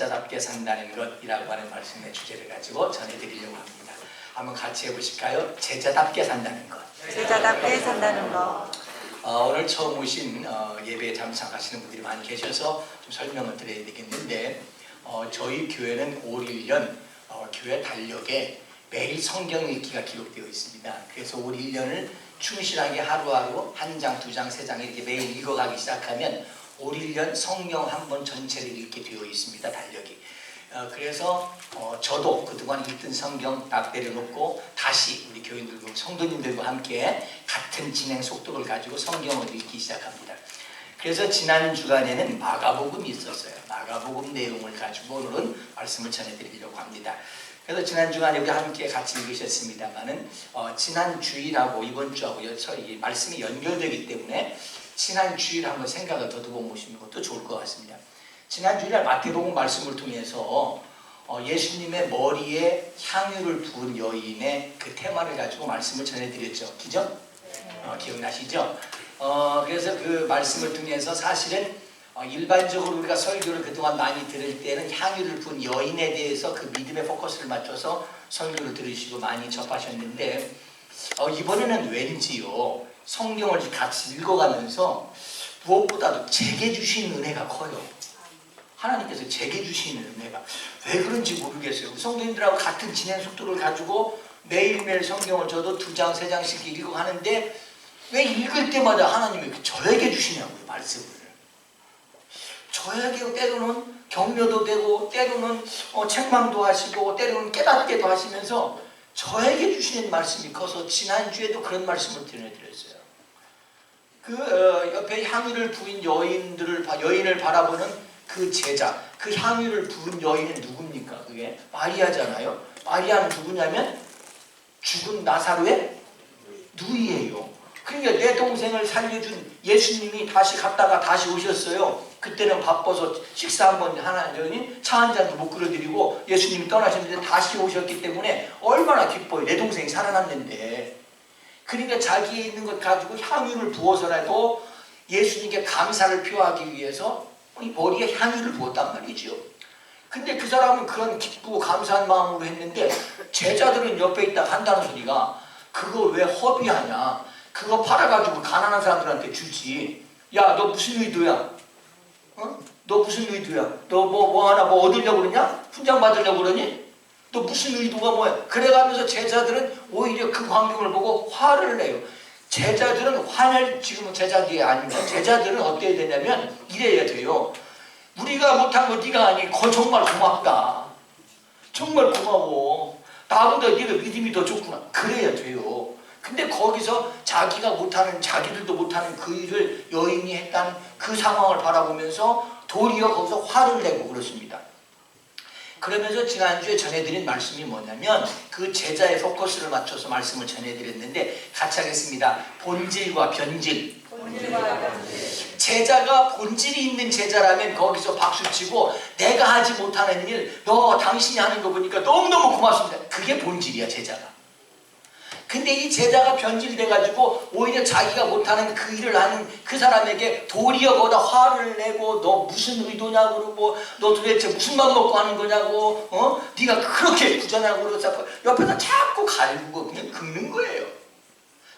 제자답게 산다는 것이라고 하는 말씀의 주제를 가지고 전해드리려고 합니다. 한번 같이 해보실까요? 제자답게 산다는 것. 제자답게 산다는 것. 오늘 처음 오신 예배에 참석하시는 분들이 많이 계셔서 좀 설명을 드려야 되겠는데, 저희 교회는 올 1년 교회 달력에 매일 성경 읽기가 기록되어 있습니다. 그래서 올 1년을 충실하게 하루하루 한 장, 두 장, 세 장 이렇게 매일 읽어가기 시작하면 올 1년 성경 한 번 전체를 읽게 되어 있습니다. 달력이. 그래서 저도 그동안 읽던 성경 다 내려놓고 다시 우리 교인들과 성도님들과 함께 같은 진행 속도를 가지고 성경을 읽기 시작합니다. 그래서 지난 주간에는 마가복음이 있었어요. 마가복음 내용을 가지고 오늘은 말씀을 전해드리려고 합니다. 그래서 지난 주간에 우리 함께 같이 읽으셨습니다만은 지난 주일하고 이번 주하고 이 말씀이 연결되기 때문에 지난 주일 한번 생각을 더듬어 보시는 것도 좋을 것 같습니다. 지난 주일에 마태복음 말씀을 통해서 예수님의 머리에 향유를 부은 여인의 그 테마를 가지고 말씀을 전해드렸죠. 그죠? 기억나시죠? 그래서 그 말씀을 통해서 사실은 일반적으로 우리가 설교를 그동안 많이 들을 때는 향유를 부은 여인에 대해서 그 믿음의 포커스를 맞춰서 설교를 들으시고 많이 접하셨는데, 이번에는 왠지요 성경을 같이 읽어가면서 무엇보다도 제게 주신 은혜가 커요. 하나님께서 제게 주시는 은혜가 왜 그런지 모르겠어요. 성도님들하고 같은 진행 속도를 가지고 매일매일 성경을 저도 2장, 3장씩 읽고 하는데 왜 읽을 때마다 하나님이 저에게 주시냐고요, 말씀을. 저에게 때로는 격려도 되고 때로는 책망도 하시고 때로는 깨닫게도 하시면서 저에게 주시는 말씀이 커서 지난주에도 그런 말씀을 드렸어요. 그 옆에 향유를 부은 여인을 바라보는 그 제자, 그 향유를 부은 여인은 누굽니까? 그게 마리아잖아요. 마리아는 누구냐면 죽은 나사로의 누이예요. 그러니까 내 동생을 살려준 예수님이 다시 갔다가 다시 오셨어요. 그때는 바빠서 식사 한번 차 한 잔도 못 끓여드리고 예수님이 떠나셨는데 다시 오셨기 때문에 얼마나 기뻐요. 내 동생이 살아났는데. 그러니까 자기에 있는 것 가지고 향유를 부어서라도 예수님께 감사를 표하기 위해서 머리에 향유를 부었단 말이죠. 근데 그 사람은 그런 기쁘고 감사한 마음으로 했는데 제자들은 옆에 있다 한다는 소리가 그거 왜 허비하냐, 그거 팔아가지고 가난한 사람들한테 주지. 야, 너 무슨 의도야? 너 무슨 의도야? 너 뭐 얻으려고 그러냐? 훈장 받으려고 그러니? 너 무슨 의도가 뭐야? 그래가면서 제자들은 오히려 그 광경을 보고 화를 내요. 제자들은 화낼 지금은 제자들이 아닙니다. 제자들은 어때야 되냐면 이래야 돼요. 우리가 못한 거 네가 아니, 정말 고맙다. 정말 고마워. 나보다 네가 믿음이 더 좋구나. 그래야 돼요. 근데 거기서 자기들도 못하는 그 일을 여인이 했다는 그 상황을 바라보면서 도리어 거기서 화를 내고 그렇습니다. 그러면서 지난주에 전해드린 말씀이 뭐냐면 그 제자의 포커스를 맞춰서 말씀을 전해드렸는데 같이 하겠습니다. 본질과 변질. 제자가 본질이 있는 제자라면 거기서 박수치고 내가 하지 못하는 일 당신이 하는 거 보니까 너무너무 고맙습니다. 그게 본질이야, 제자가. 근데 이 제자가 변질돼가지고 오히려 자기가 못하는 그 일을 하는 그 사람에게 도리어 거기다 화를 내고 너 무슨 의도냐고 그러고 너 도대체 무슨 맘 먹고 하는 거냐고 네가 그렇게 부자냐고 그러고 옆에서 자꾸 갈구고 그냥 긁는 거예요.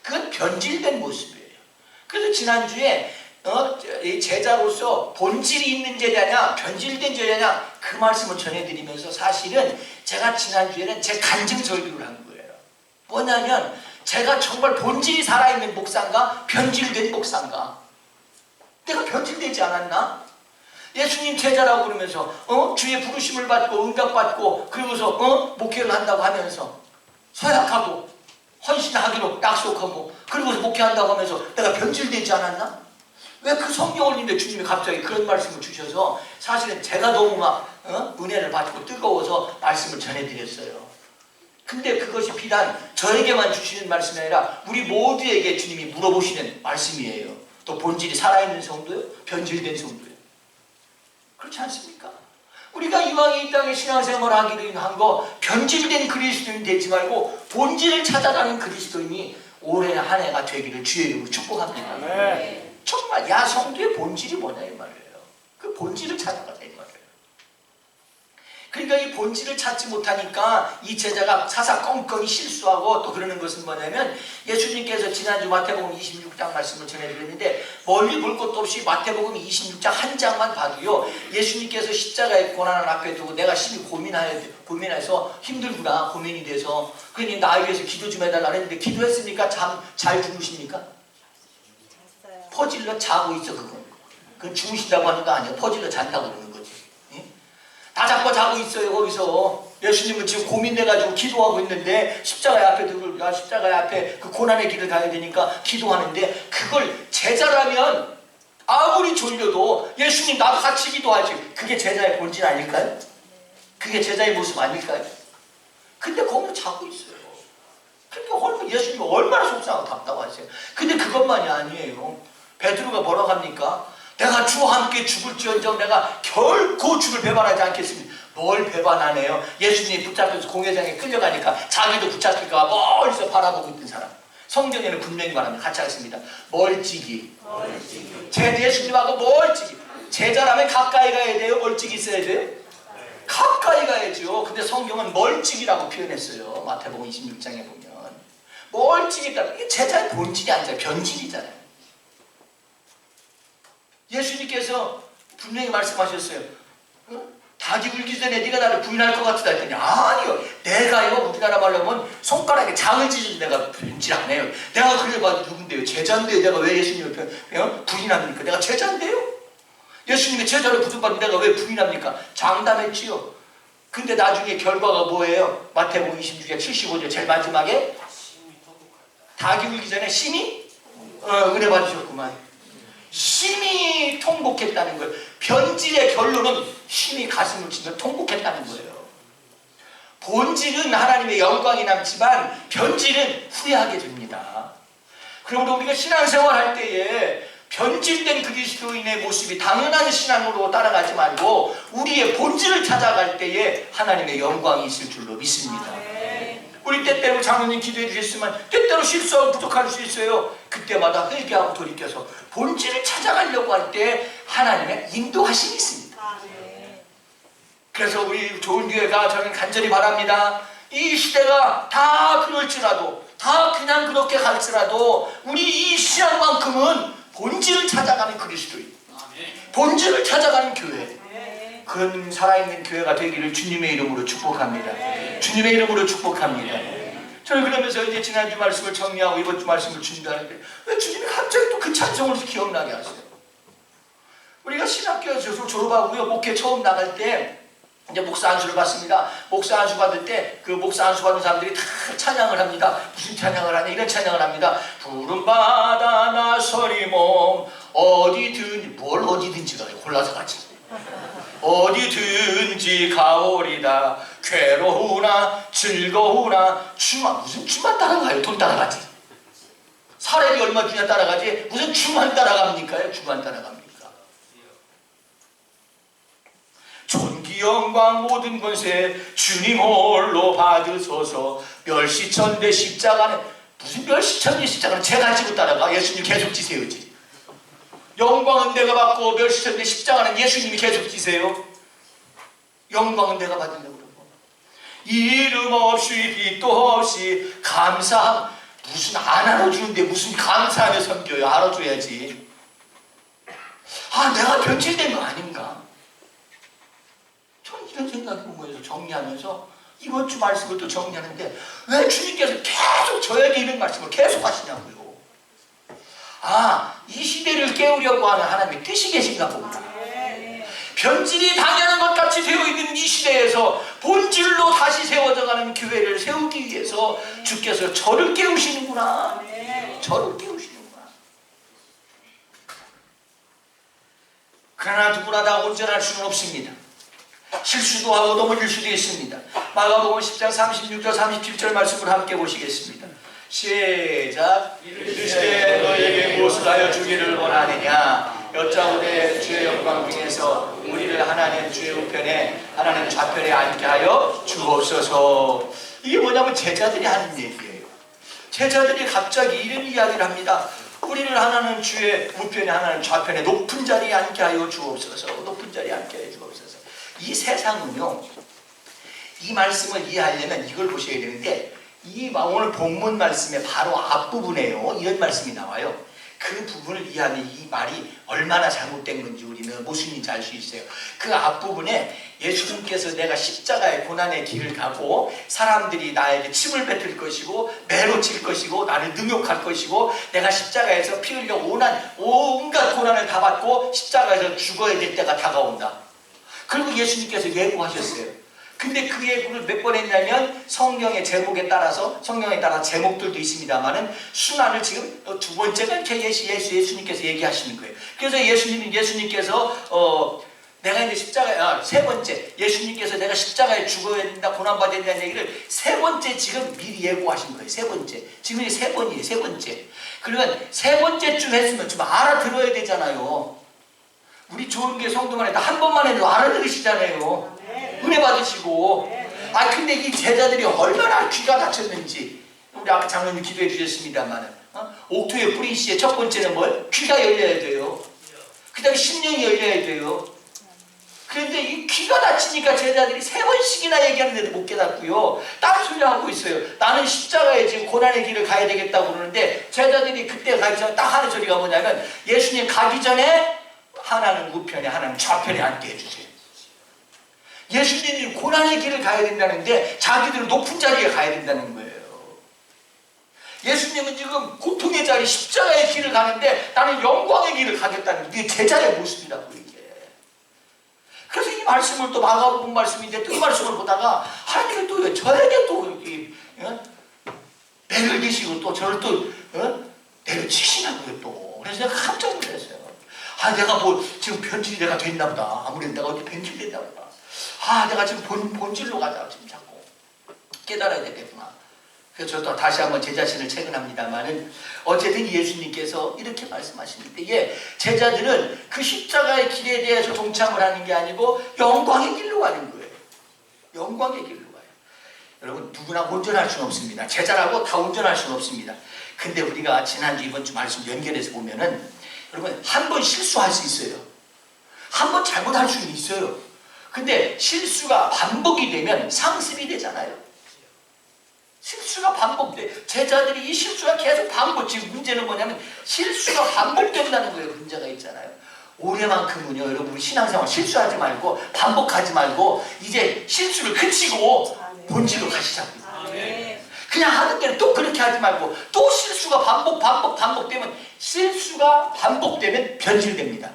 그건 변질된 모습이에요. 그래서 지난주에 이 제자로서 본질이 있는 제자냐 변질된 제자냐 그 말씀을 전해드리면서 사실은 제가 지난주에는 제 간증 설교를 한 거예요. 뭐냐면 제가 정말 본질이 살아있는 목사인가 변질된 목사인가. 내가 변질되지 않았나? 예수님 제자라고 그러면서 주의 부르심을 받고 응답받고 그러고서 목회를 한다고 하면서 서약하고 헌신하기로 약속하고 그러고서 목회한다고 하면서 내가 변질되지 않았나? 왜 그 성경을 읽는데 주님이 갑자기 그런 말씀을 주셔서 사실은 제가 너무 은혜를 받고 뜨거워서 말씀을 전해드렸어요. 근데 그것이 비단 저에게만 주시는 말씀이 아니라 우리 모두에게 주님이 물어보시는 말씀이에요. 또 본질이 살아있는 성도요? 변질된 성도요? 그렇지 않습니까? 우리가 이왕 이 땅에 신앙생활을 하기로 한 거 변질된 그리스도인 되지 말고 본질을 찾아가는 그리스도인이 올해 한 해가 되기를 주의 이름으로 축복합니다. 네. 정말 성도의 본질이 뭐냐 이 말이에요. 그 본질을 찾아가자 이 말이에요. 그러니까 이 본질을 찾지 못하니까 이 제자가 사사건건이 실수하고 또 그러는 것은 뭐냐면 예수님께서 지난주 마태복음 26장 말씀을 전해드렸는데 멀리 볼 것도 없이 마태복음 26장 한 장만 봐도요 예수님께서 십자가의 고난을 앞에 두고 내가 심히 고민해서 힘들구나 고민이 돼서 그러니 나에 위해서 기도 좀 해달라 했는데 기도했습니까? 잘 주무십니까? 잤어요. 퍼질러 자고 있어 그건 주무신다고 하는 거 아니야. 퍼질러 잔다고 그러는 거지. 다 잡고 자고 있어요 거기서. 예수님은 지금 고민돼가지고 기도하고 있는데 십자가 앞에 그 고난의 길을 가야 되니까 기도하는데 그걸 제자라면 아무리 졸려도 예수님 나도 같이 기도하지. 그게 제자의 본질 아닐까요? 그게 제자의 모습 아닐까요? 근데 거기서 자고 있어요. 그러니까 예수님이 얼마나 속상하고 답답하세요. 근데 그것만이 아니에요. 베드로가 뭐라고 합니까? 내가 주와 함께 죽을지언정 내가 결코 주를 배반하지 않겠습니다. 뭘 배반하네요. 예수님이 붙잡혀서 공회장에 끌려가니까 자기도 붙잡힐까 멀리서 바라보고 있던 사람. 성경에는 분명히 말합니다. 같이 하겠습니다. 멀찍이. 예수님하고 멀찍이. 제자라면 가까이 가야 돼요? 멀찍이 있어야 돼요? 가까이 가야죠. 근데 성경은 멀찍이라고 표현했어요. 마태복음 26장에 보면. 멀찍이다. 이게 제자의 본질이 아니잖아요. 변질이잖아요. 예수님께서 분명히 말씀하셨어요. 닭이 울기 전에 네가 나를 부인할 것 같다 했더니 아니요. 내가요 우리나라 말로 하면 손가락에 장을 찢어도 내가 변질 안 해요. 내가 그래봐도 누군데요? 제자인데요. 내가 왜 예수님을 부인합니까? 내가 제자인데요. 예수님의 제자를 부름받는 내가 왜 부인합니까? 장담했지요. 근데 나중에 결과가 뭐예요? 마태복음 26장 75절 제일 마지막에 닭이 울기 전에 심히 은혜 받으셨구만. 심히 통곡했다는 거예요. 변질의 결론은 심히 가슴을 치며 통곡했다는 거예요. 본질은 하나님의 영광이 남지만 변질은 후회하게 됩니다. 그러므로 우리가 신앙생활 할 때에 변질된 그리스도인의 모습이 당연한 신앙으로 따라가지 말고 우리의 본질을 찾아갈 때에 하나님의 영광이 있을 줄로 믿습니다. 우리 때때로 장로님 기도해 주셨지만 때때로 실수하고 부족할 수 있어요. 그때마다 회개하고 돌이켜서 본질을 찾아가려고 할 때 하나님의 인도하심이 있습니다. 그래서 우리 좋은 교회가 저는 간절히 바랍니다. 이 시대가 다 그럴지라도 다 그냥 그렇게 갈지라도 우리 이 시간만큼은 본질을 찾아가는 그리스도인, 본질을 찾아가는 교회, 그런 살아있는 교회가 되기를 주님의 이름으로 축복합니다. 주님의 이름으로 축복합니다. 저는 그러면서 이제 지난주 말씀을 정리하고 이번 주 말씀을 준비하는데 왜 주님이 갑자기 또 그 찬송을 기억나게 하세요? 우리가 신학교 졸업하고요 목회 처음 나갈 때 이제 목사 안수를 받습니다. 목사 안수 받을 때 그 목사 안수 받은 사람들이 다 찬양을 합니다. 무슨 찬양을 하냐? 이런 찬양을 합니다. 푸른 바다 나서리 몸 어디든지 뭘 어디든지가 골라서 같이 어디든지 가오리다 괴로우나 즐거우나 주만 무슨 주만 따라가요? 돈 따라가지. 사례비 얼마 주냐 따라가지 무슨 주만 따라갑니까? 주만 따라갑니까? 존귀 영광 모든 권세 주님 홀로 받으소서. 멸시천대 십자가는 무슨 멸시천대 십자가는 제가 지고 따라가? 예수님 계속 지세요지. 영광은 내가 받고 멸시천대 십자가는 예수님이 계속 지세요. 영광은 내가 받으려고 그러고 이름 없이 빛도 없이 감사함 무슨 안 알아주는데 무슨 감사하며 섬겨요. 알아줘야지. 아 내가 변질된 거 아닌가? 저는 이런 생각이 보면서 정리하면서 이번 주 말씀을 또 정리하는데 왜 주님께서 계속 저에게 이런 말씀을 계속 하시냐고요. 아, 이 시대를 깨우려고 하는 하나님의 뜻이 계신가 봅니다. 변질이 당연한 것 같이 되어 있는 이 시대에서 본질로 다시 세워져가는 교회를 세우기 위해서 주께서 저를 깨우시는구나. 저를 깨우시는구나. 그러나 누구나 다 온전할 수는 없습니다. 실수도 하고 넘어질 수도 있습니다. 마가복음 10장 36절 37절 말씀을 함께 보시겠습니다. 시작. 이르시되 너희에게 무엇을 하여 주기를 원하느냐 여짜오되 주의 영광 중에서 우리를 하나님 주의 우편에 하나님 좌편에 앉게 하여 주옵소서. 이게 뭐냐면 제자들이 하는 얘기예요. 제자들이 갑자기 이런 이야기를 합니다. 우리를 하나님 주의 우편에 하나님 좌편에 높은 자리에 앉게 하여 주옵소서. 높은 자리에 앉게 하여 주옵소서. 이 세상은요 이 말씀을 이해하려면 이걸 보셔야 되는데 이 오늘 본문 말씀의 바로 앞부분에요. 이런 말씀이 나와요. 그 부분을 이해하면 이 말이 얼마나 잘못된 건지 우리는 무슨 일인지 알 수 있어요. 그 앞부분에 예수님께서 내가 십자가의 고난의 길을 가고 사람들이 나에게 침을 뱉을 것이고 매로 칠 것이고 나를 능욕할 것이고 내가 십자가에서 피 흘려 온갖 고난을 다 받고 십자가에서 죽어야 될 때가 다가온다. 그리고 예수님께서 예고하셨어요. 근데 그 예고를 몇 번 했냐면 성경의 제목에 따라서 성경에 따라 제목들도 있습니다만은 순환을 지금 두 번째가 이렇게 예수님께서 얘기하시는 거예요. 그래서 예수님께서 내가 이제 세 번째 예수님께서 내가 십자가에 죽어야 된다 고난받아야 된다는 얘기를 세 번째 지금 미리 예고하신 거예요. 세 번째 지금 이게 세 번이에요. 세 번째. 그러면 세 번째쯤 했으면 좀 알아들어야 되잖아요. 우리 좋은 게 성도만 해도 한 번만 해도 알아들으시잖아요. 은혜 받으시고. 근데 이 제자들이 얼마나 귀가 닫혔는지 우리 아까 장로님 기도해 주셨습니다만 옥토의 뿌린 씨의 첫 번째는 뭐예요? 귀가 열려야 돼요. 그 다음에 심령이 열려야 돼요. 그런데 이 귀가 닫히니까 제자들이 세 번씩이나 얘기하는데도 못 깨닫고요. 딴소리 하고 있어요. 나는 십자가에 지금 고난의 길을 가야 되겠다고 그러는데 제자들이 그때 가기 전에 딱 하는 소리가 뭐냐면 예수님 가기 전에 하나는 우편에 하나는 좌편에 앉게 해주세요. 예수님이 고난의 길을 가야 된다는데 자기들은 높은 자리에 가야 된다는 거예요. 예수님은 지금 고통의 자리 십자가의 길을 가는데 나는 영광의 길을 가겠다는 게 제자의 모습이라고 이게. 그래서 이 말씀을 또 마가복음 말씀인데 또 이 말씀을 보다가 하나님은 또 저에게 또 이렇게 매를 계시고 또 저를 또 내려치시나고요 또. 그래서 내가 깜짝 놀랐어요. 내가 뭐 지금 변질이 내가 됐나 보다. 아무래도 내가 어디 변질됐나 보다. 내가 지금 본질로 가자. 지금 자꾸 깨달아야 되겠구나. 그래서 저도 다시 한번 제 자신을 체근합니다만은 어쨌든 예수님께서 이렇게 말씀하시는데 제자들은 그 십자가의 길에 대해서 동참을 하는 게 아니고 영광의 길로 가는 거예요. 영광의 길로 가요. 여러분 누구나 온전할 수는 없습니다. 제자라고 다 온전할 수는 없습니다. 근데 우리가 지난주 이번 주 말씀 연결해서 보면은 여러분 한 번 실수할 수 있어요. 한 번 잘못할 수는 있어요. 근데 실수가 반복이 되면 상습이 되잖아요. 실수가 반복돼. 제자들이 이 실수가 계속 반복. 지금 문제는 뭐냐면 실수가 반복된다는 거예요. 문제가 있잖아요. 올해만큼은요 여러분 신앙생활 실수하지 말고 반복하지 말고 이제 실수를 그치고 본질로 가시자고요. 그냥 하는 데는 또 그렇게 하지 말고 또 실수가 반복되면 실수가 반복되면 변질됩니다.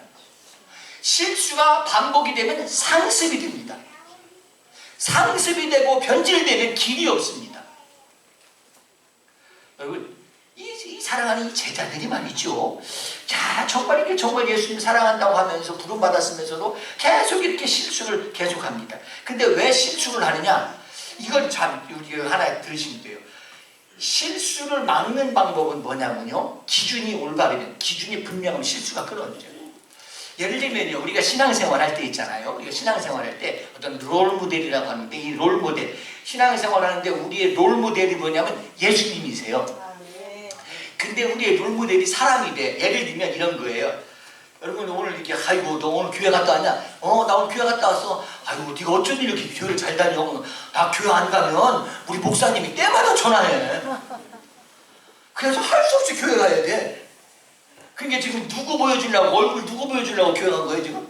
실수가 반복이 되면 상습이 됩니다. 상습이 되고 변질되면 길이 없습니다. 여러분 이 사랑하는 이 제자들이 말이죠. 자 정말 예수님 사랑한다고 하면서 부름받았으면서도 계속 이렇게 실수를 계속합니다. 근데 왜 실수를 하느냐? 이건 참 우리가 하나 들으시면 돼요. 실수를 막는 방법은 뭐냐면요. 기준이 올바르면 기준이 분명하면 실수가 끊어져요. 예를 들면요. 우리가 신앙생활 할 때 있잖아요. 우리가 신앙생활 할 때 어떤 롤모델이라고 하는데 이 롤모델 신앙생활 하는데 우리의 롤모델이 뭐냐면 예수님이세요. 근데 우리의 롤모델이 사람이 돼. 예를 들면 이런 거예요. 여러분 오늘 이렇게 아이고 너 오늘 교회 갔다 왔냐? 나 오늘 교회 갔다 왔어. 아이고 네가 어쩐 일로 이렇게 교회를 잘 다녀? 나 교회 안 가면 우리 목사님이 때마다 전화해. 그래서 할 수 없이 교회 가야 돼. 그러니까 지금 누구 보여주려고 얼굴 누구 보여주려고 교회 간 거예요 지금?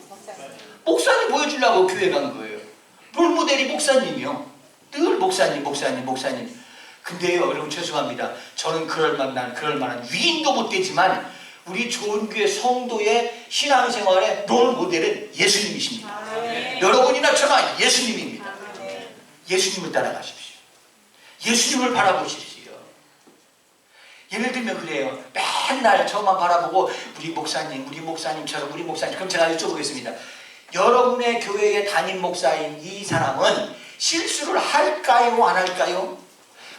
목사님 보여주려고 교회 간 거예요. 롤모델이 목사님이요. 늘 목사님. 근데요 여러분 죄송합니다. 저는 그럴 만한 위인도 못 되지만 우리 좋은 교회 성도의 신앙생활의 롤모델은 예수님이십니다. 여러분이나 저나 예수님입니다. 예수님을 따라가십시오. 예수님을 바라보십시오. 예를 들면 그래요. 맨날 저만 바라보고 우리 목사님처럼 그럼 제가 여쭤보겠습니다. 여러분의 교회의 담임 목사인 이 사람은 실수를 할까요? 안 할까요?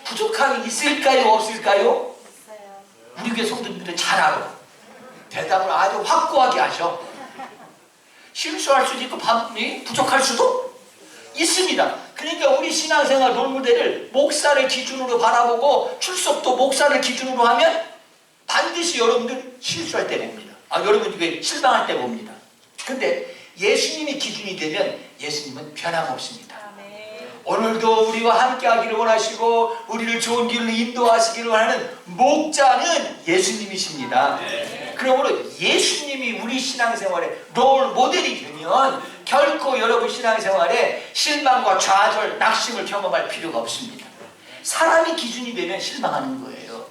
부족함이 있을까요? 없을까요? 있어요. 우리 교회 성도님들은 잘 알아. 대답을 아주 확고하게 하셔. 실수할 수도 있고 부족할 수도 있습니다. 그러니까 우리 신앙생활 롤모델을 목사를 기준으로 바라보고 출석도 목사를 기준으로 하면 반드시 여러분들 실수할 때 봅니다. 여러분이 실망할 때 봅니다. 근데 예수님이 기준이 되면 예수님은 변함없습니다. 오늘도 우리와 함께하기를 원하시고 우리를 좋은 길로 인도하시기를 원하는 목자는 예수님이십니다. 그러므로 예수님이 우리 신앙생활의 롤 모델이 되면 결코 여러분 신앙생활에 실망과 좌절, 낙심을 경험할 필요가 없습니다. 사람이 기준이 되면 실망하는 거예요.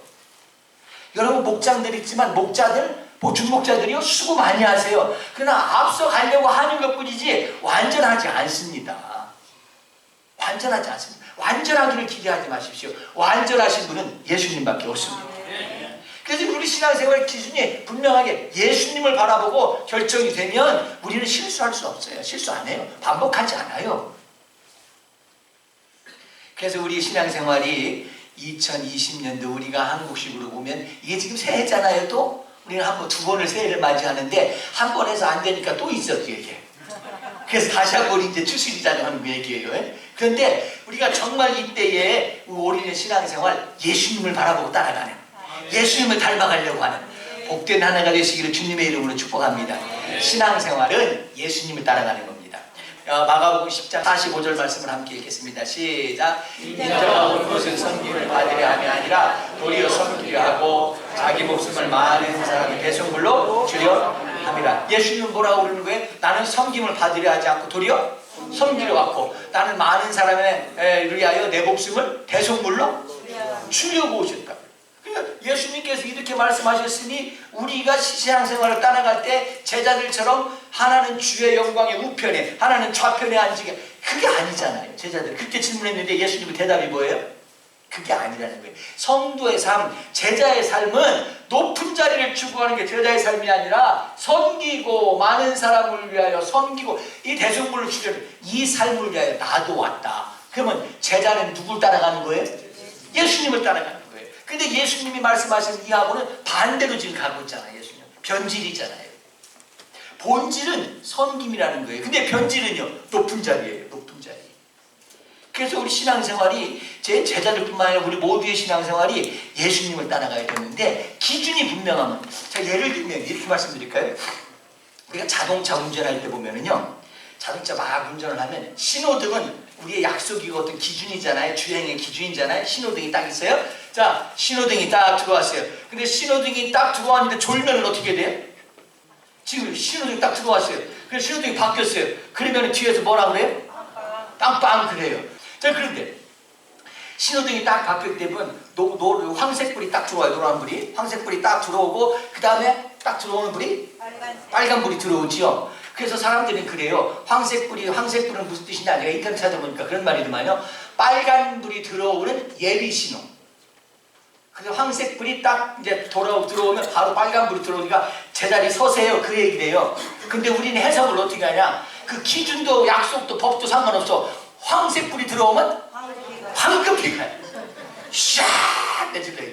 여러분 목장들 있지만 목자들, 준목자들이요 수고 많이 하세요. 그러나 앞서 가려고 하는 것뿐이지 완전하지 않습니다. 완전하지 않습니다. 완전하기를 기대하지 마십시오. 완전하신 분은 예수님밖에 없습니다. 그래서 우리 신앙생활 기준이 분명하게 예수님을 바라보고 결정이 되면 우리는 실수할 수 없어요. 실수 안 해요. 반복하지 않아요. 그래서 우리 신앙생활이 2020년도 우리가 한국식으로 보면 이게 지금 새해잖아요. 또 우리는 두 번을 새해를 맞이하는데 한 번 해서 안 되니까 또 있어 이게. 그래서 다시 한 번 이제 추수리자를 하는 얘기예요. 그런데 우리가 정말 이때에 우리는 신앙생활 예수님을 바라보고 따라가는, 예수님을 닮아가려고 하는 복된 한 해가 되시기를 주님의 이름으로 축복합니다. 신앙생활은 예수님을 따라가는 겁니다. 마가복음 10장 45절 말씀을 함께 읽겠습니다. 시작. 인자가 온 것은 섬김을 받으려 함이 아니라 도리어 섬기려 하고 자기 목숨을 많은 사람의 대속물로 주려 함이라. 예수님은 뭐라고 그러는 거예요? 나는 섬김을 받으려 하지 않고 도리어 섬기려 왔고 나는 많은 사람을 위하여 내 목숨을 대속물로 주려고 오셨다. 그러니까 예수님께서 이렇게 말씀하셨으니 우리가 신앙생활을 따라갈 때 제자들처럼 하나는 주의 영광의 우편에 하나는 좌편에 앉으게, 그게 아니잖아요. 제자들 그렇게 질문했는데 예수님의 대답이 뭐예요? 그게 아니라는 거예요. 성도의 삶, 제자의 삶은 높은 자리를 추구하는 게 제자의 삶이 아니라 섬기고 많은 사람을 위하여 섬기고 이 대속물을 주려는 이 삶을 위하여 나도 왔다. 그러면 제자는 누굴 따라가는 거예요? 예수님을 따라가는 거예요. 근데 예수님이 말씀하신 이하고는 반대로 지금 가고 있잖아요. 예수님 변질이잖아요. 본질은 섬김이라는 거예요. 근데 변질은요 높은 자리예요. 높은 자리. 그래서 우리 신앙생활이 제 제자들뿐만 아니라 우리 모두의 신앙생활이 예수님을 따라가야 되는데 기준이 분명하면, 자 예를 들면 이렇게 말씀드릴까요? 우리가 자동차 운전할 때 보면은요, 자동차 막 운전을 하면 신호등은 우리의 약속이고 어떤 기준이잖아요. 주행의 기준이잖아요. 신호등이 딱 있어요. 자 신호등이 딱 들어왔어요. 근데 신호등이 딱 들어왔는데 졸면은 어떻게 돼요? 지금 신호등이 딱 들어왔어요. 그래서 신호등이 바뀌었어요. 그러면 뒤에서 뭐라 그래요? 빵빵 그래요. 자 그런데 신호등이 딱 바뀔 때면 황색불이 딱 들어와요. 노란불이 황색불이 딱 들어오고 그 다음에 딱 들어오는 불이 빨간불이 들어오지요. 그래서 사람들은 그래요. 황색불은 무슨 뜻이냐, 내가 인터넷 찾아보니까 그런 말이더만요. 빨간불이 들어오는 예비신호. 그래서 황색불이 딱 이제 들어오면 바로 빨간불이 들어오니까 제자리 서세요, 그 얘기래요. 근데 우리는 해석을 어떻게 하냐, 그 기준도 약속도 법도 상관없어. 황색불이 들어오면 황급히 가요. 샥 내질러요.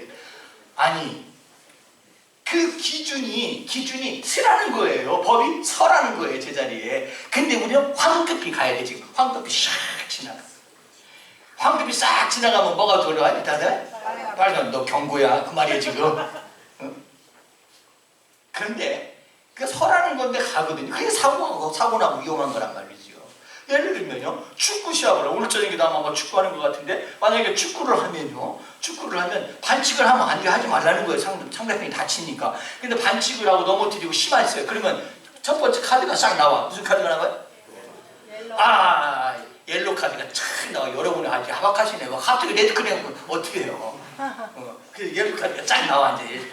아니 그 기준이 서라는 거예요. 법이 서라는 거예요, 제자리에. 근데 우리는 황급히 가야 돼. 지금 황급히 샥 지나가. 황급히 싹 지나가면 뭐가 들어와? 다들? 빨간, 너 경고야 그 말이에요 지금. 그런데 그 서라는 건데 가거든요. 그게 사고 나고 위험한 거란 말이죠. 예를 들면요, 축구 시합을 오늘 저녁에도 아마 축구하는 것 같은데, 만약에 축구를 하면 반칙을 하면 안 돼, 하지 말라는 거예요. 상대편이 다치니까. 근데 반칙을 하고 넘어뜨리고 심했어요. 그러면 첫 번째 카드가 싹 나와. 무슨 카드가 나와요? 옐로 카드가 쫙 나와. 여러분이 아주 하박하시네요. 갑자기 레드 카드는 어떻게 해요? 그래서 옐로 카드가 쫙 나와. 이제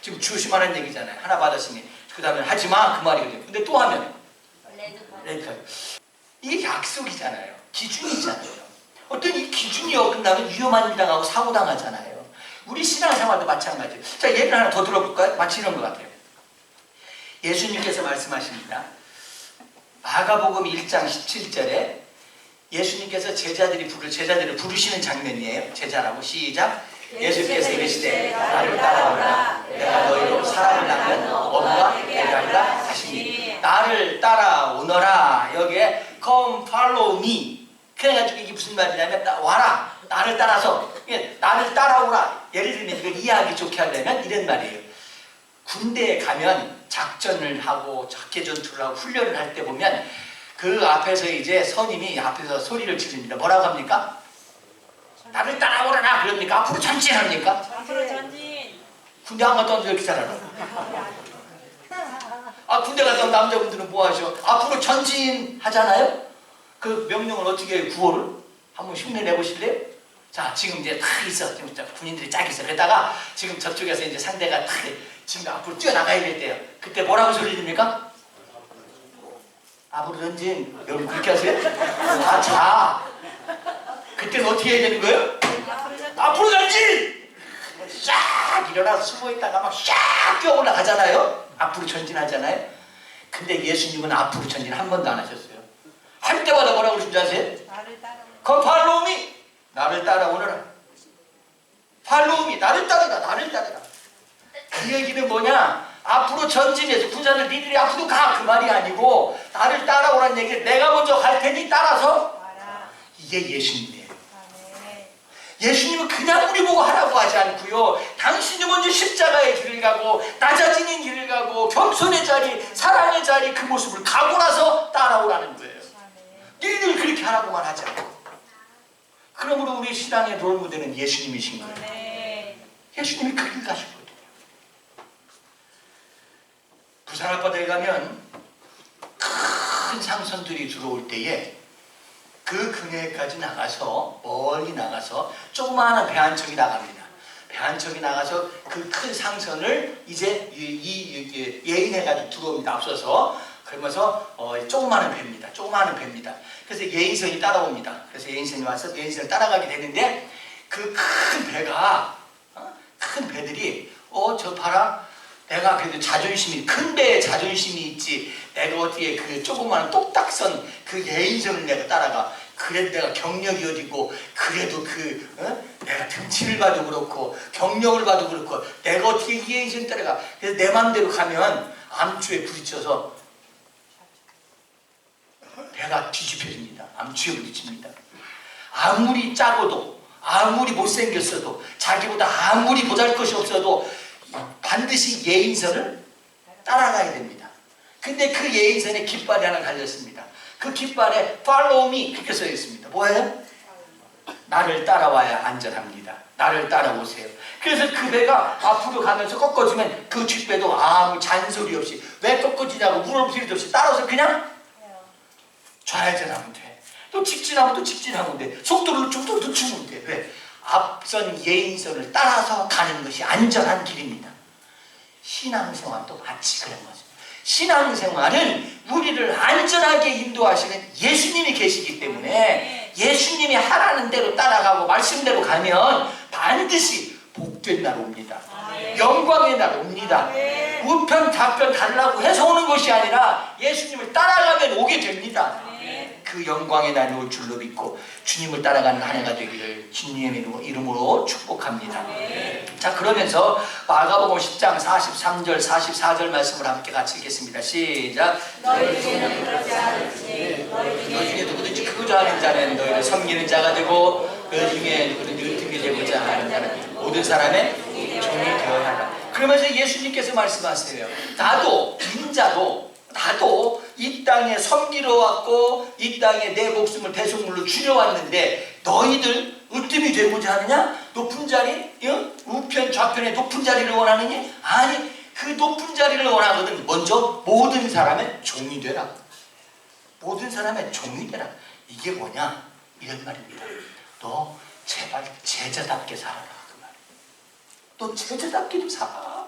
지금 조심하라는 얘기잖아요. 하나 받았으니 그 다음에 하지 마, 그 말이거든요. 근데 또 하면 레드 카드. 이게 약속이잖아요. 기준이잖아요. 어떤 이 기준이 어긋나면 위험한 일 당하고 사고 당하잖아요. 우리 신앙생활도 마찬가지예요. 자, 예를 하나 더 들어볼까요? 마치 이런 것 같아요. 예수님께서 말씀하십니다. 마가복음 1장 17절에 예수님께서 제자들을 부르시는 장면이에요. 제자라고 시작. 예수께서 이르시되 나를 따라오라. 내가 너희로 사람을 낳는 어부가 되게 하리라 하시니, 나를 따라오너라. 여기에 come follow me. 그래가지고 이게 무슨 말이냐면 와라. 나를 따라서, 나를 따라오라. 예를 들면 이걸 이해하기 좋게 하려면 이런 말이에요. 군대에 가면 작전을 하고 작게 전투를 하고 훈련을 할 때 보면 그 앞에서 이제 선임이 앞에서 소리를 지릅니다. 뭐라고 합니까? 나를 따라오라나 그럽니까? 앞으로 전진합니까? 앞으로 전진. 군대 안 갔다 왔는데 왜 이렇게 잘하나? 군대 갔다 온 남자분들은 뭐 하셔? 앞으로 전진하잖아요? 그 명령을 어떻게 구호를? 한번 흉내 내보실래요? 자, 지금 이제 다 있어. 지금 군인들이 쫙 있어. 그러다가 지금 저쪽에서 이제 상대가 다 지금 앞으로 뛰어나가야 될 때요. 그때 뭐라고 소리 들립니까? 앞으로 전진. 여러분 그렇게 하세요? 자. 그때는 어떻게 해야 되는 거예요? 앞으로 전진! 싹 일어나서 숨어있다가 막 싹 뛰어 올라가잖아요? 앞으로 전진하잖아요? 근데 예수님은 앞으로 전진 한 번도 안 하셨어요. 할 때마다 뭐라고 그러신 줄 아세요? 나를 따라오라. 팔로우미 나를 따라오너라. 팔로우미 나를 따르라. 나를 따르라. 그 얘기는 뭐냐? 앞으로 전진해서 군사들 니들이 앞으로 가 그 말이 아니고 나를 따라오라는 얘기는 내가 먼저 갈 테니 따라서 와라. 이게 예수님이에요. 아멘. 예수님은 그냥 우리 보고 하라고 하지 않고요. 당신이 먼저 십자가의 길을 가고 낮아지는 길을 가고 겸손의 자리, 사랑의 자리 그 모습을 가고 나서 따라오라는 거예요. 아멘. 너희들 그렇게 하라고만 하지 않고. 그러므로 우리 신앙의 롤모델은 예수님이신 거예요. 아멘. 예수님이 그 길 가시거든요. 부산 앞바다에 가면 큰 상선들이 들어올 때에 그 그네까지 나가서 멀리 나가서 조그마한 배 한 척이 나갑니다. 배 한 척이 나가서 그 큰 상선을 이제 예인해가지고 들어옵니다. 앞서서 그러면서 조그마한 배입니다. 조그마한 배입니다. 그래서 예인선이 따라옵니다. 그래서 예인선이 와서 예인선을 따라가게 되는데 그 큰 배가 큰 배들이 저 봐라. 내가 그래도 자존심이 큰 배에 자존심이 있지. 내가 어떻게 그 조그마한 똑딱선 그 예인선을 내가 따라가. 그래도 내가 경력이 어디고 그래도 내가 등치를 봐도 그렇고 경력을 봐도 그렇고 내가 어떻게 이 예인선 따라가. 그래서 내 맘대로 가면 암초에 부딪혀서 배가 뒤집혀집니다. 암초에 부딪힙니다. 아무리 짜고도 아무리 못생겼어도 자기보다 아무리 보잘것이 없어도 반드시 예인선을 따라가야 됩니다. 근데 그 예인선에 깃발이 하나 달렸습니다. 그 깃발에 Follow me 그렇게 써 있습니다. 뭐예요? 나를 따라와야 안전합니다. 나를 따라오세요. 그래서 그 배가 앞으로 가면서 꺾어지면 그 뒷배도 아무 잔소리 없이 왜 꺾어지냐고 물을 필요도 없이 따라서 그냥 좌회전하면 돼. 또 직진하면 또 직진하면 돼. 속도를 좀 더 늦추면 돼. 왜? 앞선 예인선을 따라서 가는 것이 안전한 길입니다. 신앙생활도 마치 그런 거죠. 신앙생활은 우리를 안전하게 인도하시는 예수님이 계시기 때문에 예수님이 하라는 대로 따라가고 말씀대로 가면 반드시 복된 날 옵니다. 영광의 날 옵니다. 우편 좌편 달라고 해서 오는 것이 아니라 예수님을 따라가면 오게 됩니다. 그 영광의 날이 올 줄로 믿고 주님을 따라가는 한 해가 되기를 주님의 이름으로 축복합니다. 자, 그러면서 마가복음 10장 43절 44절 말씀을 함께 같이 읽겠습니다. 시작. 너희 중에는 그렇지 않을지 너희 중에 누구든지 크고자 하는 자는 너희를 섬기는 자가 되고 너희 중에 누구든지 은택이 되고자 하는 자는 모든 사람의 종이 되어야 한다. 그러면서 예수님께서 말씀하세요. 나도 이 땅에 섬기러 왔고 이 땅에 내 목숨을 대속물로 주려왔는데 너희들 으뜸이 되고자 하느냐? 높은 자리? 우편 좌편에 높은 자리를 원하느니? 아니, 그 높은 자리를 원하거든 먼저 모든 사람의 종이 되라. 모든 사람의 종이 되라. 이게 뭐냐? 이런 말입니다. 너 제발 제자답게 살아라. 그 말. 너 제자답게 좀 살아.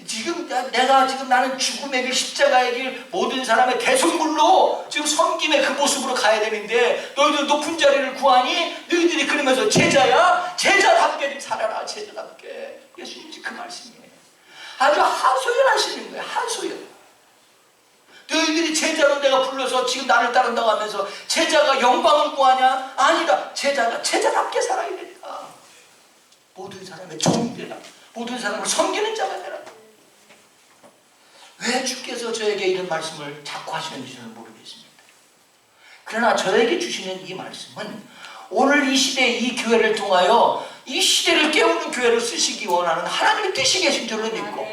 지금 나는 죽음의 길 십자가의 길 모든 사람의 대속물로 지금 섬김의 그 모습으로 가야 되는데 너희들 높은 자리를 구하니 너희들이 그러면서 제자야? 제자답게 좀 살아라. 제자답게. 예수님이 그 말씀이에요. 아주 하소연하시는 거예요. 하소연. 너희들이 제자로 내가 불러서 지금 나를 따른다고 하면서 제자가 영광을 구하냐? 아니다. 제자가 제자답게 살아야 된다. 모든 사람의 종이 되라. 모든 사람을 섬기는 자가 되라. 왜 주께서 저에게 이런 말씀을 자꾸 하시는지 저는 모르겠습니다. 그러나 저에게 주시는 이 말씀은 오늘 이 시대 이 교회를 통하여 이 시대를 깨우는 교회를 쓰시기 원하는 하나님의 뜻이 계신 줄로 믿고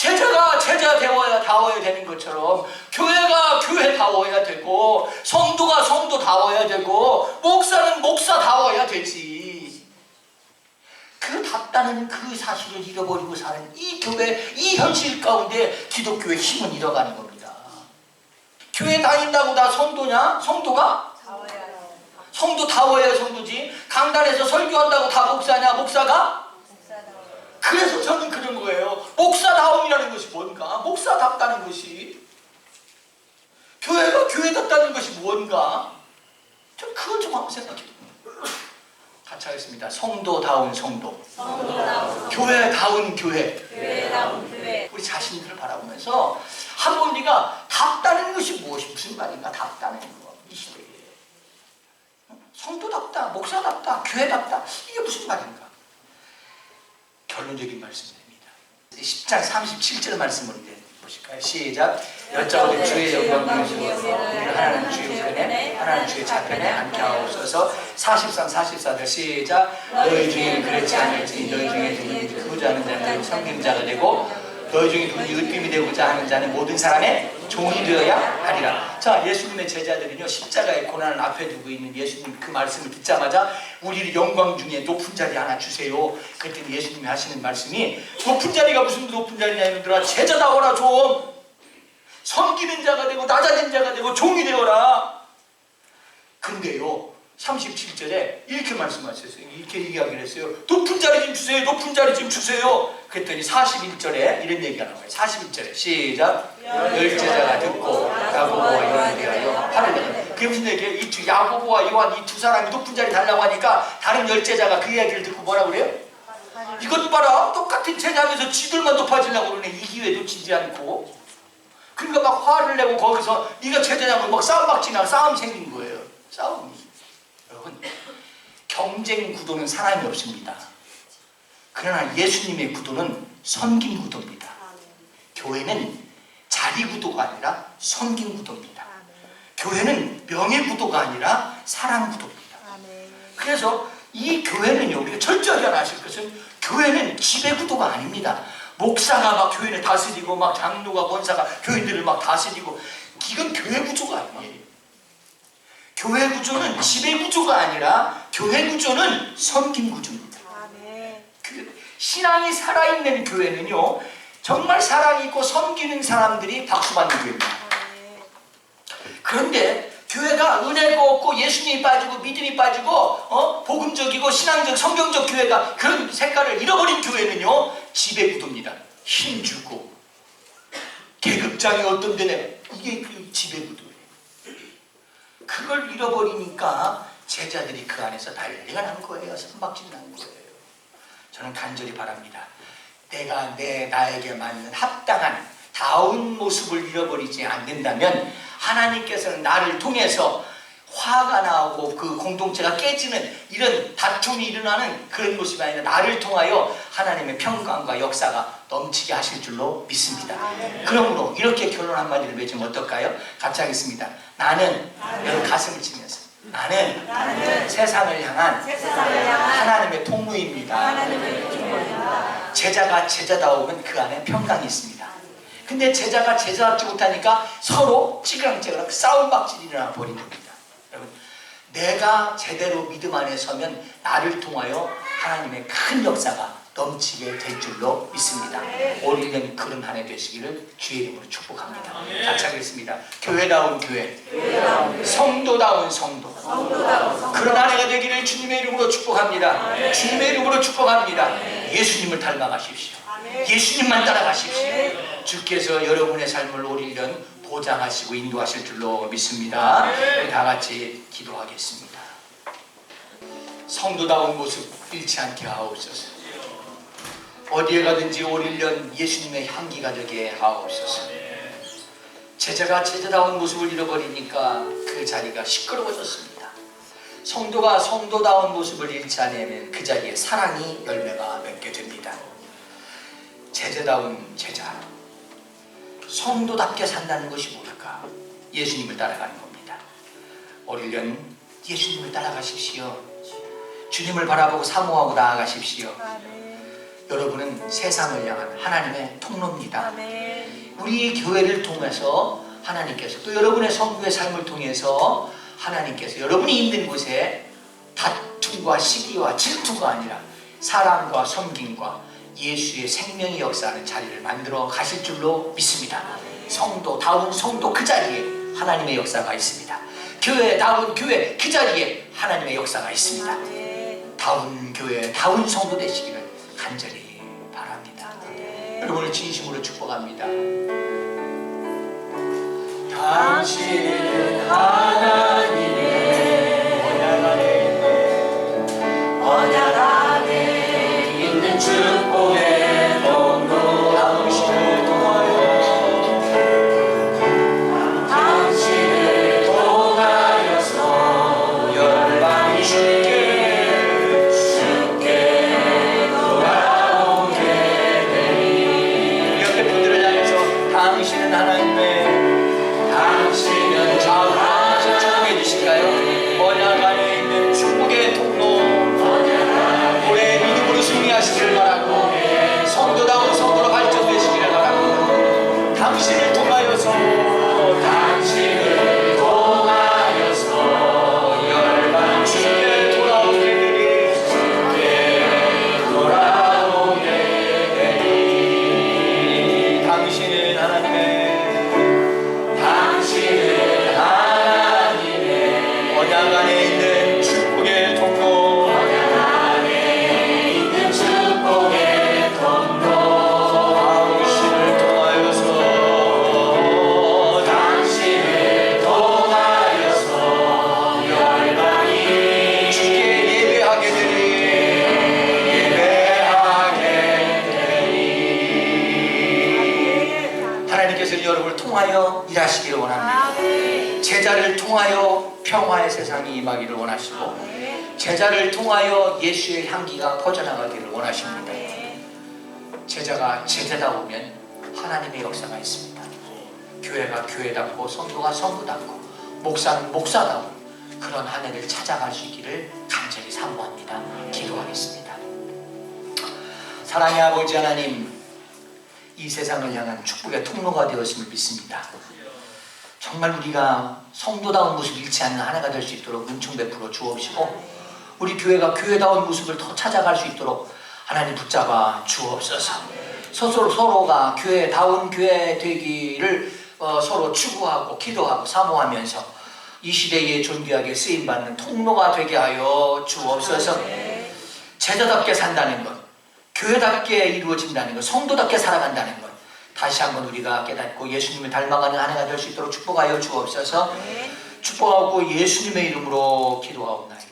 제자가 제자다워야 되는 것처럼 교회가 교회다워야 되고 성도가 성도다워야 되고 목사는 목사다워야 되지. 그 답다는 그 사실을 잃어버리고 사는 이 교회, 이 현실 가운데 기독교의 힘은 잃어가는 겁니다. 교회 다닌다고 다 성도냐? 성도가? 성도다워야 성도지. 강단에서 설교한다고 다 목사냐? 목사가? 그래서 저는 그런 거예요. 목사다움이라는 것이 뭔가? 목사답다는 것이, 교회가 교회답다는 것이 뭔가? 좀 그건 좀 한번 생각해 봅니다. 같이 하겠습니다. 성도다운 성도, 교회다운 교회. 우리 자신들을 바라보면서 한번 우리가 답다는 것이 무슨 말인가? 답다는 거, 이 시대에 성도답다, 목사답다, 교회답다, 이게 무슨 말인가? 결론적인 말씀입니다. 10장 37절 말씀을 이제 보실까요? 시작. 여짜오되 주의 영광 중에서 우리는 하나님 주의 우편에 하나님 주의 좌편에 앉게 하옵소서. 43, 44절 시작. 너희 중에 그렇지 않을지 너희 중에 누구든지 그우자 하는 자는 섬김자가 되고 너희 중에 누구든지 으뜸이 되고자 하는 자는 모든 사람의 종이 되어야 하리라. 자, 예수님의 제자들은요, 십자가의 고난을 앞에 두고 있는 예수님 그 말씀을 듣자마자 우리를 영광 중에 높은 자리 하나 주세요. 그랬더니 예수님이 하시는 말씀이, 높은 자리가 무슨 높은 자리냐 이놈들아, 제자다워라. 좀 섬기는 자가 되고 낮아진 자가 되고 종이 되어라. 근데요 37절에 이렇게 말씀하셨어요. 이렇게 얘기하기로 했어요. 높은 자리 좀 주세요. 높은 자리 좀 주세요. 그랬더니 41절에 이런 얘기가 나와요. 41절에 시작. 열제자가 듣고 야고보와 요한에 대하여 하느니라. 그게 무슨 얘기예요? 이 야고보와 요한 이 두 사람이 높은 자리 달라고 하니까 다른 열제자가 그 이야기를 듣고 뭐라 그래요? 이것 봐라, 똑같은 제자면서 지들만 높아지려고 그러네. 이 기회 놓치지 않고. 그러니까 막 화를 내고 거기서 네가 제자냐고 막 싸움 생긴 거예요. 싸움이. 여러분, 경쟁 구도는 사람이 없습니다. 그러나 예수님의 구도는 섬김 구도입니다. 교회는 자리 구도가 아니라 섬김 구도입니다. 교회는 명예 구도가 아니라 사랑 구도입니다. 그래서 이 교회는요, 우리가 철저하게 아실 것은 교회는 지배 구도가 아닙니다. 목사가 막 교회를 다스리고 막 장로가 권사가 교인들을 막 다스리고, 이건 교회 구조가 아니에요. 교회 구조는 지배 구조가 아니라 교회 구조는 섬김 구조입니다. 신앙이 살아있는 교회는요, 정말 사랑이 있고 섬기는 사람들이 박수받는 교회입니다. 그런데 교회가 은혜가 없고 예수님이 빠지고 믿음이 빠지고 복음적이고 신앙적 성경적 교회가 그런 색깔을 잃어버린 교회는요, 지배 구도입니다. 힘주고 계급장이 어떤 데는 이게 그 지배 구도예요. 그걸 잃어버리니까 제자들이 그 안에서 난리가 난 거예요. 선박질 난 거예요. 저는 간절히 바랍니다. 내가 나에게 맞는 합당한 다운 모습을 잃어버리지 않는다면 하나님께서는 나를 통해서 화가 나고 그 공동체가 깨지는 이런 다툼이 일어나는 그런 모습이 아니라 나를 통하여 하나님의 평강과 역사가 넘치게 하실 줄로 믿습니다. 그러므로 이렇게 결론 한마디를 맺으면 어떨까요? 같이 하겠습니다. 나는 여러분 가슴을 치면서 나는 세상을 향한 하나님의 통로입니다. 제자가 제자다우면 그 안에 평강이 있습니다. 근데 제자가 제자답지 못하니까 서로 찌그랑찌그랑 싸움박질이 일어나 버린 겁니다. 여러분, 내가 제대로 믿음 안에 서면 나를 통하여 하나님의 큰 역사가 넘치게 될 줄로 믿습니다. 올 1년 그런 한 해 되시기를 주의 이름으로 축복합니다. 같이 하겠습니다. 교회다운 교회, 성도다운 성도, 그런 한 해가 되기를 주님의 이름으로 축복합니다. 주님의 이름으로 축복합니다. 예수님을 닮아가십시오. 예수님만 따라가십시오. 주께서 여러분의 삶을 올 1년 보장하시고 인도하실 줄로 믿습니다. 우리 다 같이 기도하겠습니다. 성도다운 모습 잃지 않게 하옵소서. 어디에 가든지 올 1년 예수님의 향기가 되게 하옵소서. 제자가 제자다운 모습을 잃어버리니까 그 자리가 시끄러워졌습니다. 성도가 성도다운 모습을 잃지 않으면 그 자리에 사랑이 열매가 맺게 됩니다. 제자다운 제자, 성도답게 산다는 것이 뭘까? 예수님을 따라가는 겁니다. 올 1년 예수님을 따라가십시오. 주님을 바라보고 사모하고 나아가십시오. 여러분은 세상을 향한 하나님의 통로입니다. 아멘. 우리 교회를 통해서 하나님께서 또 여러분의 성도의 삶을 통해서 하나님께서 여러분이 있는 곳에 다툼과 시기와 질투가 아니라 사랑과 섬김과 예수의 생명의 역사하는 자리를 만들어 가실 줄로 믿습니다. 성도다운 성도 그 자리에 하나님의 역사가 있습니다. 교회다운 교회 그 자리에 하나님의 역사가 있습니다. 아멘. 다운 교회 다운 성도 되시기를 간절히 바랍니다. 아멘. 여러분을 진심으로 축복합니다. 당신은 하나님의 언약 안에 있는 축복의 통로 당신을 통하여 열방이 쉽게 돌아오게 되니 옆에 분들을 향해서 당신은 하나님의 당신은 좌우를 축복해 주실까요? 언약 안에 있는 축복의 통로 올해 믿음으로 승리하시기를 바라고 성도다운 성도로 발전되시기를 바라고 당신을 통하여서 열방 쉽게 돌아오게 되니 당신은 하나님의 언약 안에 있는 축복의 통로 당신을 통하여서 열방이 주께 예배하게 되니 하나님께서 여러분을 통하여 일하시기를 원합니다. 아멘. 제자를 통하여 평화의 세상이 임하기를 원하시고 제자를 통하여 예수의 향기가 퍼져나가기를 원하십니다. 제자가 제자다우면 하나님의 역사가 있습니다. 교회가 교회답고 성도가 성도답고 목사는 목사다운 그런 한 해를 찾아갈 수 있기를 간절히 사모합니다. 기도하겠습니다. 사랑의 아버지 하나님, 이 세상을 향한 축복의 통로가 되었음을 믿습니다. 정말 우리가 성도다운 모습을 잃지 않는 한 해가 될 수 있도록 은총 베풀어 주옵시고 우리 교회가 교회다운 모습을 더 찾아갈 수 있도록 하나님 붙잡아 주옵소서. 서로가 교회다운 교회 되기를 서로 추구하고 기도하고 사모하면서 이 시대에 존귀하게 쓰임받는 통로가 되게 하여 주옵소서. 제자답게 산다는 것, 교회답게 이루어진다는 것, 성도답게 살아간다는 것 다시 한번 우리가 깨닫고 예수님을 닮아가는 한 해가 될 수 있도록 축복하여 주옵소서. 축복하고 예수님의 이름으로 기도하옵나이다.